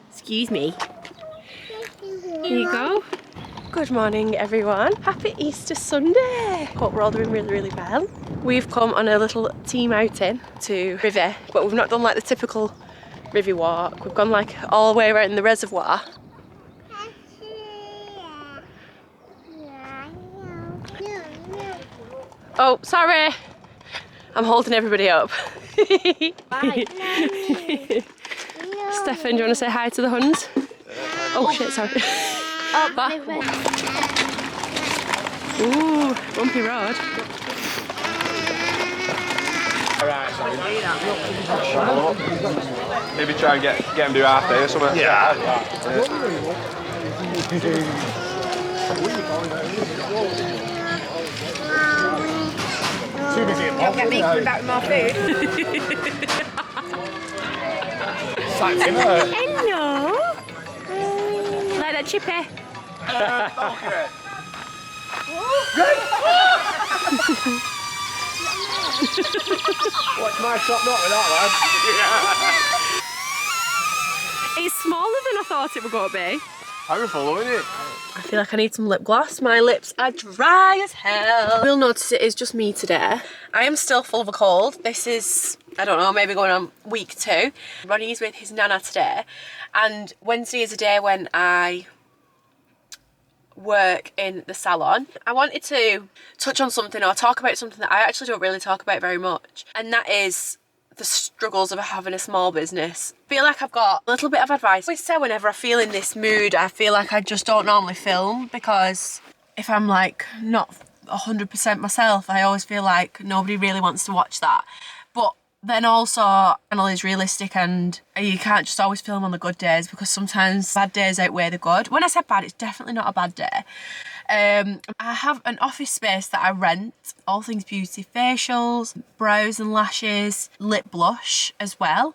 Excuse me. Here you go. Good morning, everyone. Happy Easter Sunday. Hope we're all doing really, really well. We've come on a little team outing to River, but we've not done like the typical River walk. We've gone like all the way around the reservoir. Oh, sorry. I'm holding everybody up. Bye. Stefan, do you want to say hi to the Huns? Oh shit, sorry. Oh, ooh, bumpy road. Alright, maybe try and get them to do half day or something. Yeah. Don't get me coming back with more food. Hello. Like that chippy. Watch my top knot with that It's smaller than I thought it was going to be. Powerful, isn't it? I feel like I need some lip gloss. My lips are dry as hell. You'll notice it is just me today. I am still full of a cold. This is, I don't know, maybe going on week 2. Ronnie's with his nana today. And Wednesday is a day when I work in the salon. I wanted to touch on something or talk about something that I actually don't really talk about very much. And that is the struggles of having a small business. I feel like I've got a little bit of advice. I always say whenever I feel in this mood, I feel like I just don't normally film, because if I'm like not 100% myself, I always feel like nobody really wants to watch that. But then also, the channel is realistic and you can't just always film on the good days, because sometimes bad days outweigh the good. When I said bad, it's definitely not a bad day. I have an office space that I rent, all things beauty, facials, brows and lashes, lip blush as well.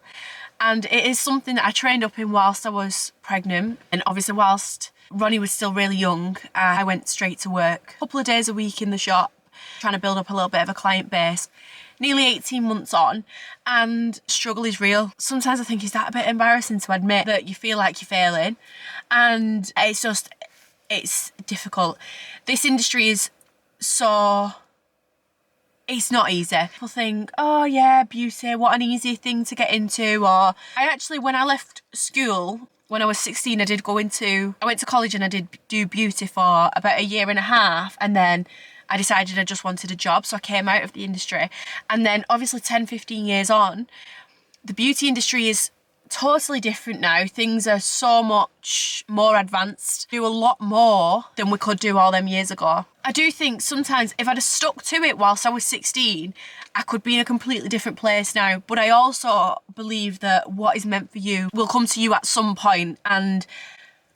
And it is something that I trained up in whilst I was pregnant. And obviously whilst Ronnie was still really young, I went straight to work. A couple of days a week in the shop, trying to build up a little bit of a client base. Nearly 18 months on, and struggle is real. Sometimes I think, is that a bit embarrassing to admit that you feel like you're failing? And it's difficult. This industry is so, it's not easy. People think, oh yeah, beauty, what an easy thing to get into. Or I actually, when I left school, when I was 16, I went to college and I did do beauty for about 1.5 years, and then I decided I just wanted a job, so I came out of the industry. And then obviously 10, 15 years on, the beauty industry is totally different now. Things are so much more advanced. Do a lot more than we could do all them years ago. I do think sometimes if I'd have stuck to it whilst I was 16, I could be in a completely different place now. But I also believe that what is meant for you will come to you at some point, and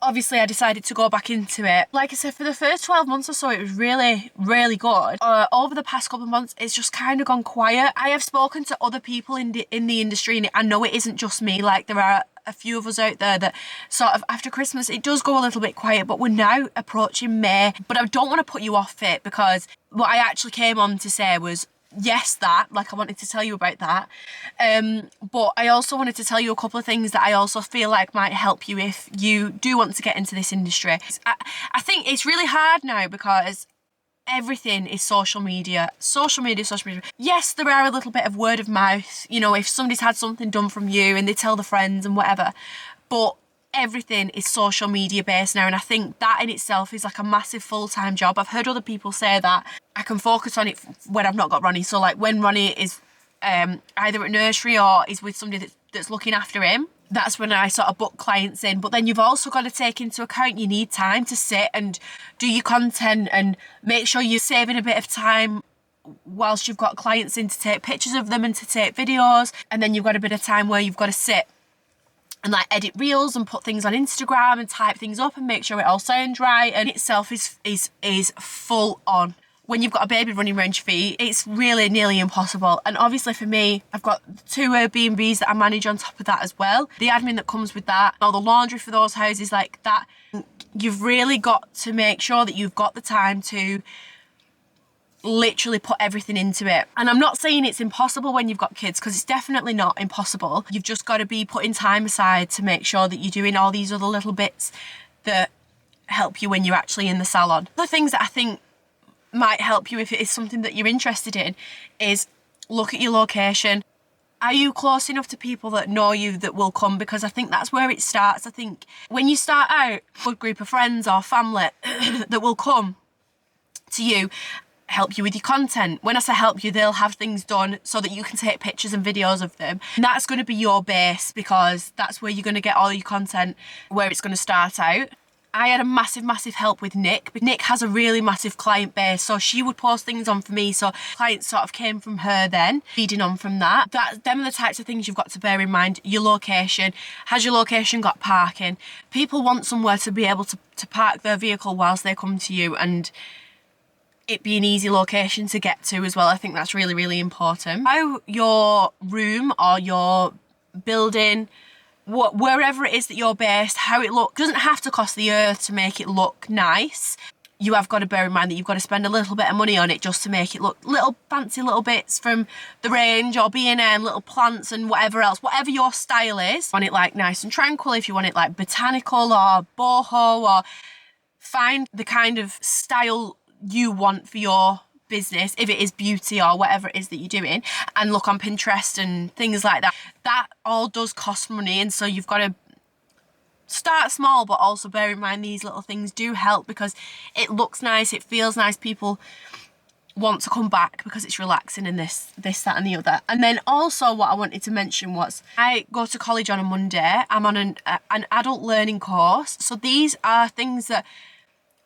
obviously I decided to go back into it. Like I said, for the first 12 months or so, it was really, really good. Over the past couple of months, it's just kind of gone quiet. I have spoken to other people in the industry, and I know it isn't just me. Like, there are a few of us out there that sort of after Christmas, it does go a little bit quiet, but we're now approaching May. But I don't want to put you off it, because what I actually came on to say was, yes, I wanted to tell you about that. But I also wanted to tell you a couple of things that I also feel like might help you if you do want to get into this industry. I think it's really hard now because everything is social media. Social media. Yes, there are a little bit of word of mouth, you know, if somebody's had something done from you and they tell the friends and whatever, but everything is social media based now, and I think that in itself is like a massive full-time job. I've heard other people say that I can focus on it when I've not got Ronnie. So like when Ronnie is either at nursery or is with somebody that's looking after him, that's when I sort of book clients in. But then you've also got to take into account you need time to sit and do your content and make sure you're saving a bit of time whilst you've got clients in to take pictures of them and to take videos. And then you've got a bit of time where you've got to sit and like edit reels and put things on Instagram and type things up and make sure it all sounds right. And itself is full on. When you've got a baby running around your feet, it's really nearly impossible. And obviously for me, I've got 2 Airbnbs that I manage on top of that as well. The admin that comes with that, or the laundry for those houses like that. You've really got to make sure that you've got the time to literally put everything into it. And I'm not saying it's impossible when you've got kids, because it's definitely not impossible. You've just got to be putting time aside to make sure that you're doing all these other little bits that help you when you're actually in the salon. The things that I think might help you if it is something that you're interested in is look at your location. Are you close enough to people that know you that will come? Because I think that's where it starts. I think when you start out, a good group of friends or family that will come to you, help you with your content. When I say help you, they'll have things done so that you can take pictures and videos of them. And that's going to be your base, because that's where you're going to get all your content, where it's going to start out. I had a massive help with Nick. Nick has a really massive client base, so she would post things on for me, so clients sort of came from her then, feeding on from that. Them are the types of things you've got to bear in mind. Your location. Has your location got parking? People want somewhere to be able to park their vehicle whilst they come to you, and it be an easy location to get to as well. I think that's really important. How your room or your building, wherever it is that you're based, how it looks, doesn't have to cost the earth to make it look nice. You have got to bear in mind that you've got to spend a little bit of money on it just to make it look little fancy little bits from the range or B&M, little plants and whatever else, whatever your style is. Want it like nice and tranquil, if you want it like botanical or boho, or find the kind of style you want for your business, if it is beauty or whatever it is that you're doing, and look on Pinterest and things like that. That all does cost money, and so you've got to start small, but also bear in mind these little things do help, because it looks nice, it feels nice, people want to come back because it's relaxing and this, that and the other. And then also what I wanted to mention was, I go to college on a Monday. I'm on an adult learning course, so these are things that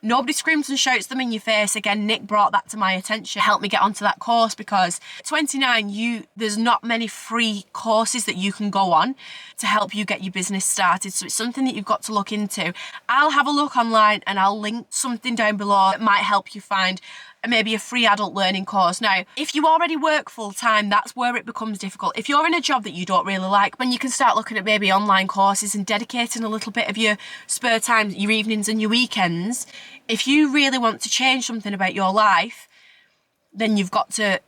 nobody screams and shouts them in your face. Again, Nick brought that to my attention, helped me get onto that course, because at 29, there's not many free courses that you can go on to help you get your business started. So it's something that you've got to look into. I'll have a look online and I'll link something down below that might help you find maybe a free adult learning course. Now, if you already work full time, that's where it becomes difficult. If you're in a job that you don't really like, then you can start looking at maybe online courses and dedicating a little bit of your spare time, your evenings and your weekends. If you really want to change something about your life, then you've got to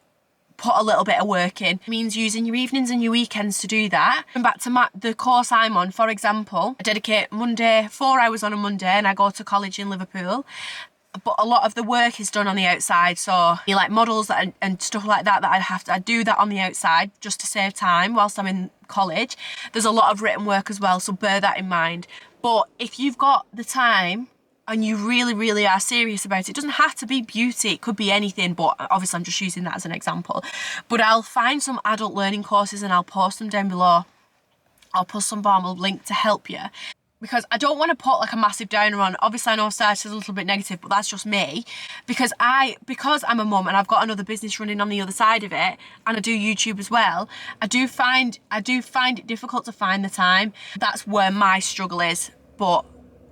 put a little bit of work in. It means using your evenings and your weekends to do that. And back to the course I'm on, for example, I dedicate 4 hours on a Monday, and I go to college in Liverpool. But a lot of the work is done on the outside, so you like models and stuff like that I do that on the outside just to save time whilst I'm in college. There's a lot of written work as well, so bear that in mind. But if you've got the time and you really are serious about it, it doesn't have to be beauty, it could be anything, but obviously I'm just using that as an example. But I'll find some adult learning courses and I'll post them down below. I'll put some formal link to help you, because I don't want to put like a massive downer on. Obviously I know I've started a little bit negative, but that's just me, because I'm a mum and I've got another business running on the other side of it, and I do YouTube as well. I do find it difficult to find the time. That's where my struggle is, but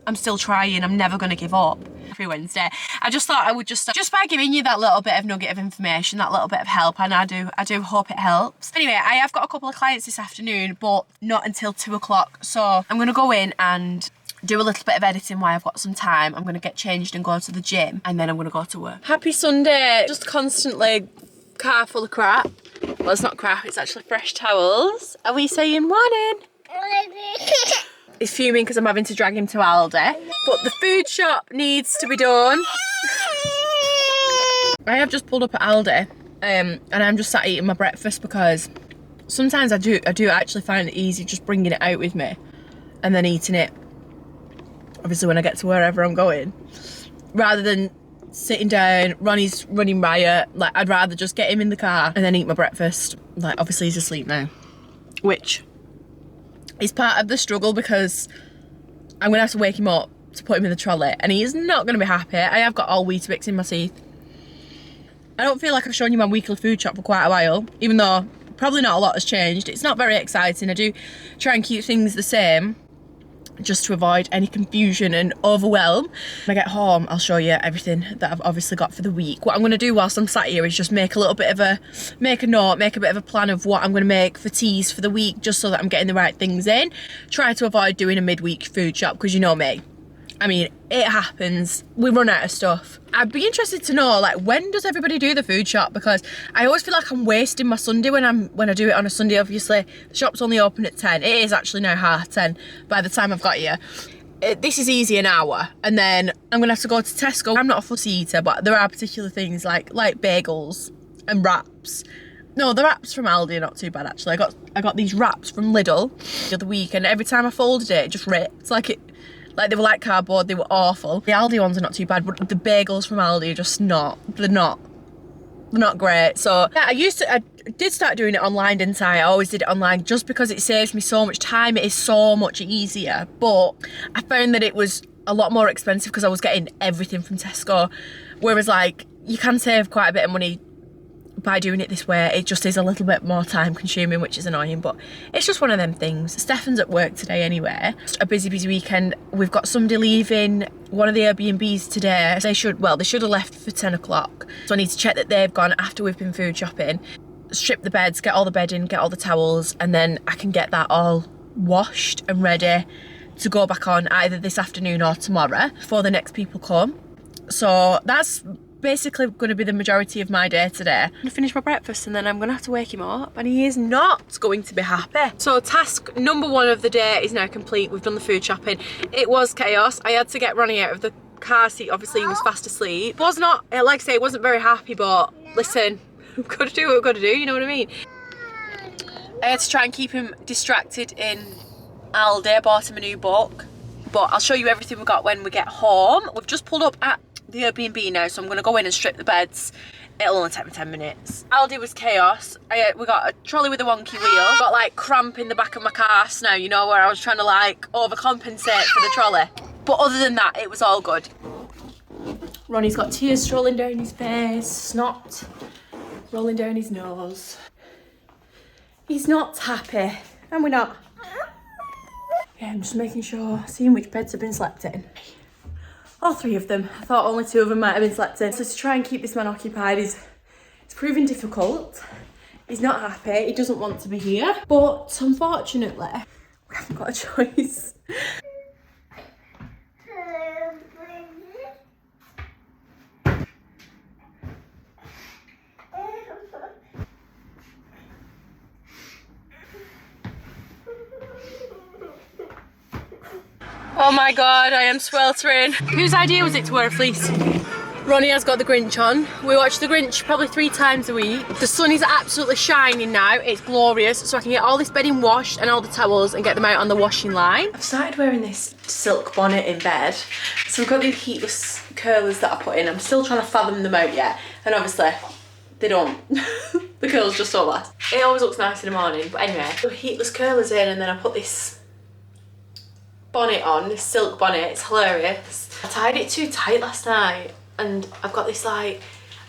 I'm still trying. I'm never going to give up. Every Wednesday, I just thought I would just by giving you that little bit of nugget of information, that little bit of help, and I do hope it helps. Anyway, I have got a couple of clients this afternoon, but not until 2 o'clock. So I'm going to go in and do a little bit of editing while I've got some time. I'm going to get changed and go to the gym, and then I'm going to go to work. Happy Sunday. Just constantly car full of crap. Well, it's not crap, it's actually fresh towels. Are we saying morning? He's fuming because I'm having to drag him to Aldi. But the food shop needs to be done. I have just pulled up at Aldi and I'm just sat eating my breakfast, because sometimes I do actually find it easy just bringing it out with me and then eating it, obviously when I get to wherever I'm going, rather than sitting down. Ronnie's running riot. Like, I'd rather just get him in the car and then eat my breakfast. Like, obviously he's asleep now, which is part of the struggle, because I'm gonna have to wake him up to put him in the trolley, and he is not gonna be happy. I have got all Weetabix in my teeth. I don't feel like I've shown you my weekly food shop for quite a while, even though probably not a lot has changed. It's not very exciting. I do try and keep things the same, just to avoid any confusion and overwhelm. When I get home, I'll show you everything that I've obviously got for the week. What I'm going to do whilst I'm sat here is just make a little bit of a note, make a bit of a plan of what I'm going to make for teas for the week, just so that I'm getting the right things in. Try to avoid doing a midweek food shop, because you know me, I mean, it happens. We run out of stuff. I'd be interested to know, like, when does everybody do the food shop? Because I always feel like I'm wasting my Sunday when I do it on a Sunday. Obviously, the shop's only open at 10. It is actually now 10:30 by the time I've got here. This is easy an hour, and then I'm gonna have to go to Tesco. I'm not a fussy eater, but there are particular things like bagels and wraps. No, the wraps from Aldi are not too bad actually. I got these wraps from Lidl the other week, and every time I folded it just ripped. Like they were like cardboard, they were awful. The Aldi ones are not too bad, but the bagels from Aldi are just not, they're not great. So yeah, I did start doing it online, didn't I? I always did it online just because it saves me so much time. It is so much easier, but I found that it was a lot more expensive because I was getting everything from Tesco. Whereas like, you can save quite a bit of money by doing it this way. It just is a little bit more time consuming, which is annoying, but it's just one of them things. Stefan's at work today anyway. Just a busy weekend. We've got somebody leaving one of the Airbnbs today. They should have left for 10 o'clock. So I need to check that they've gone after we've been food shopping, strip the beds, get all the bedding, get all the towels, and then I can get that all washed and ready to go back on either this afternoon or tomorrow before the next people come. So that's basically going to be the majority of my day today. I'm going to finish my breakfast and then I'm going to have to wake him up, and he is not going to be happy. So task number 1 of the day is now complete. We've done the food shopping. It was chaos. I had to get Ronnie out of the car seat. Obviously he was fast asleep. Was not, like I say, wasn't very happy, but listen, we've got to do what we've got to do, you know what I mean? I had to try and keep him distracted in Aldi. I bought him a new book, but I'll show you everything we got when we get home. We've just pulled up at the Airbnb now, so I'm going to go in and strip the beds. It'll only take me 10 minutes. Aldi was chaos. We got a trolley with a wonky wheel. Got like cramp in the back of my calves now, you know, where I was trying to like overcompensate for the trolley. But other than that, it was all good. Ronnie's got tears strolling down his face, snot rolling down his nose. He's not happy, and we're not. Yeah, I'm just making sure, seeing which beds have been slept in. All 3 of them. I thought only 2 of them might have been slept in. So to try and keep this man occupied is proving difficult. He's not happy. He doesn't want to be here. But unfortunately, we haven't got a choice. Oh my god, I am sweltering. Whose idea was it to wear a fleece? Ronnie has got the Grinch on. We watch the Grinch probably 3 times a week. The sun is absolutely shining now. It's glorious. So I can get all this bedding washed and all the towels and get them out on the washing line. I've started wearing this silk bonnet in bed. So I've got these heatless curlers that I put in. I'm still trying to fathom them out yet. And obviously, they don't. The curls just don't last. It always looks nice in the morning. But anyway, the heatless curlers in, and then I put this bonnet on, this silk bonnet. It's hilarious. I tied it too tight last night, and I've got this like,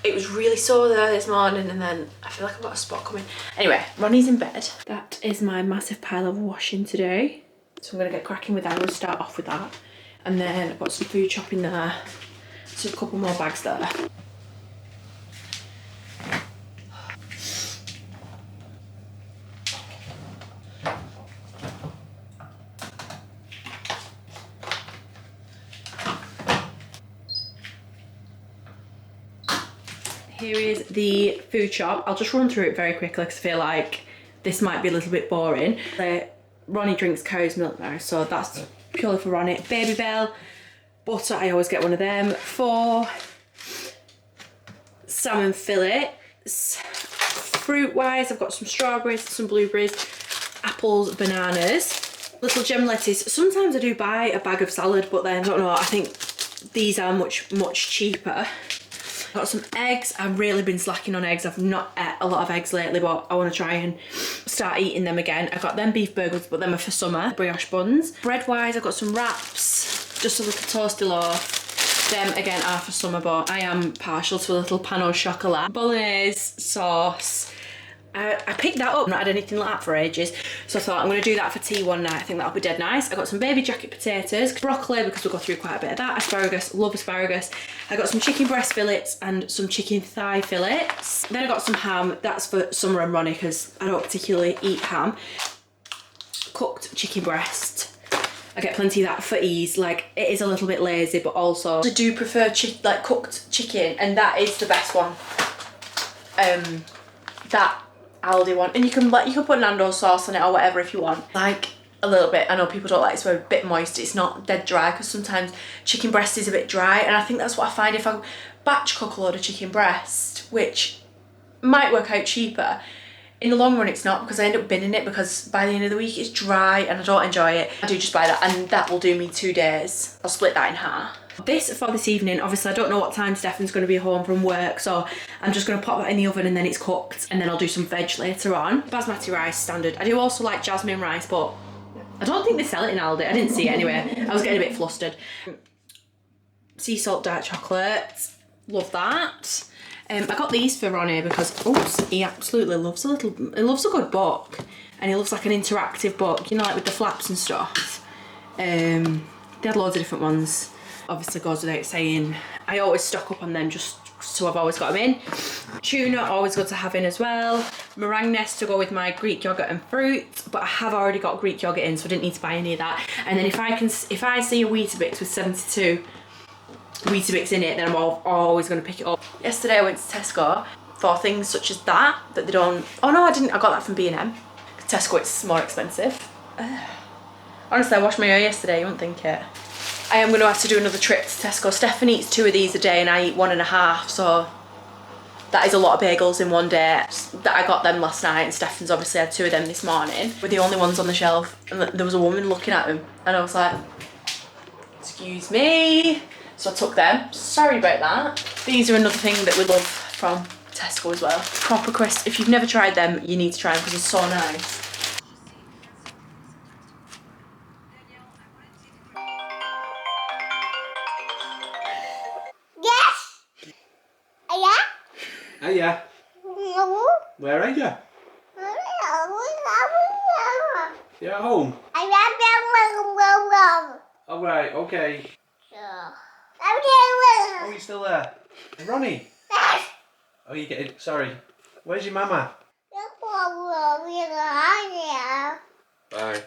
it was really sore there this morning, and then I feel like I've got a spot coming. Anyway, Ronnie's in bed. That is my massive pile of washing today. So I'm gonna get cracking with that. I'm gonna start off with that. And then I've got some food shopping there. So a couple more bags there. Here is the food shop. I'll just run through it very quickly because I feel like this might be a little bit boring. Ronnie drinks cow's milk now, so that's purely for Ronnie. Baby Bell, butter, I always get one of them. 4 salmon fillets. Fruit-wise, I've got some strawberries, some blueberries, apples, bananas. Little gem lettuce. Sometimes I do buy a bag of salad, but then, I don't know, I think these are much cheaper. Got some eggs. I've really been slacking on eggs. I've not ate a lot of eggs lately, but I want to try and start eating them again. I got them beef burgers, but them are for summer. Brioche buns. Bread wise, I've got some wraps, just a little toasty loaf. Them again are for summer, but I am partial to a little pan au chocolat. Bolognese sauce. I picked that up, not had anything like that for ages, so I thought I'm going to do that for tea one night. I think that'll be dead nice. I got some baby jacket potatoes, broccoli because we'll go through quite a bit of that, asparagus, love asparagus. I got some chicken breast fillets and some chicken thigh fillets. Then I got some ham, that's for Summer and Ronnie because I don't particularly eat ham. Cooked chicken breast. I get plenty of that for ease. Like, it is a little bit lazy, but also I do prefer cooked chicken, and that is the best one. That Aldi one, and you can put Nando's sauce on it or whatever if you want. Like a little bit. I know people don't like it, so a bit moist. It's not dead dry, because sometimes chicken breast is a bit dry, and I think that's what I find if I batch cook a load of chicken breast, which might work out cheaper. In the long run it's not, because I end up binning it, because by the end of the week it's dry and I don't enjoy it. I do just buy that, and that will do me 2 days. I'll split that in half. This for this evening, obviously I don't know what time Stefan's going to be home from work, so I'm just going to pop that in the oven and then it's cooked, and then I'll do some veg later on. Basmati rice, standard. I do also like jasmine rice, but I don't think they sell it in Aldi. I didn't see it anyway. I was getting a bit flustered. Sea salt dark chocolate. Love that. I got these for Ronnie because, oops, he absolutely loves he loves a good book, and he loves like an interactive book, you know, like with the flaps and stuff. They had loads of different ones. Obviously goes without saying, I always stock up on them just so I've always got them in. Tuna, always good to have in as well. Meringue nest to go with my Greek yogurt and fruit, but I have already got Greek yogurt in, so I didn't need to buy any of that. And then if I see a Weetabix with 72 Weetabix in it, then I'm always going to pick it up. Yesterday I went to Tesco for things such as that they don't, oh no I didn't, I got that from B&M. Tesco, it's more expensive. Honestly, I washed my hair yesterday, you wouldn't think it. I am going to have to do another trip to Tesco. Stefan eats 2 of these a day and I eat 1.5, so that is a lot of bagels in one day. That I got them last night, and Stefan's obviously had 2 of them this morning. We're the only ones on the shelf, and there was a woman looking at them, and I was like, excuse me. So I took them. Sorry about that. These are another thing that we love from Tesco as well. Proper crisp. If you've never tried them, you need to try them because they're so nice. Yes. Hiya. Where are you? You're at home? Oh, right, okay. Oh, you're still there? Ronnie? Oh, you getting... Sorry. Where's your mama? Bye.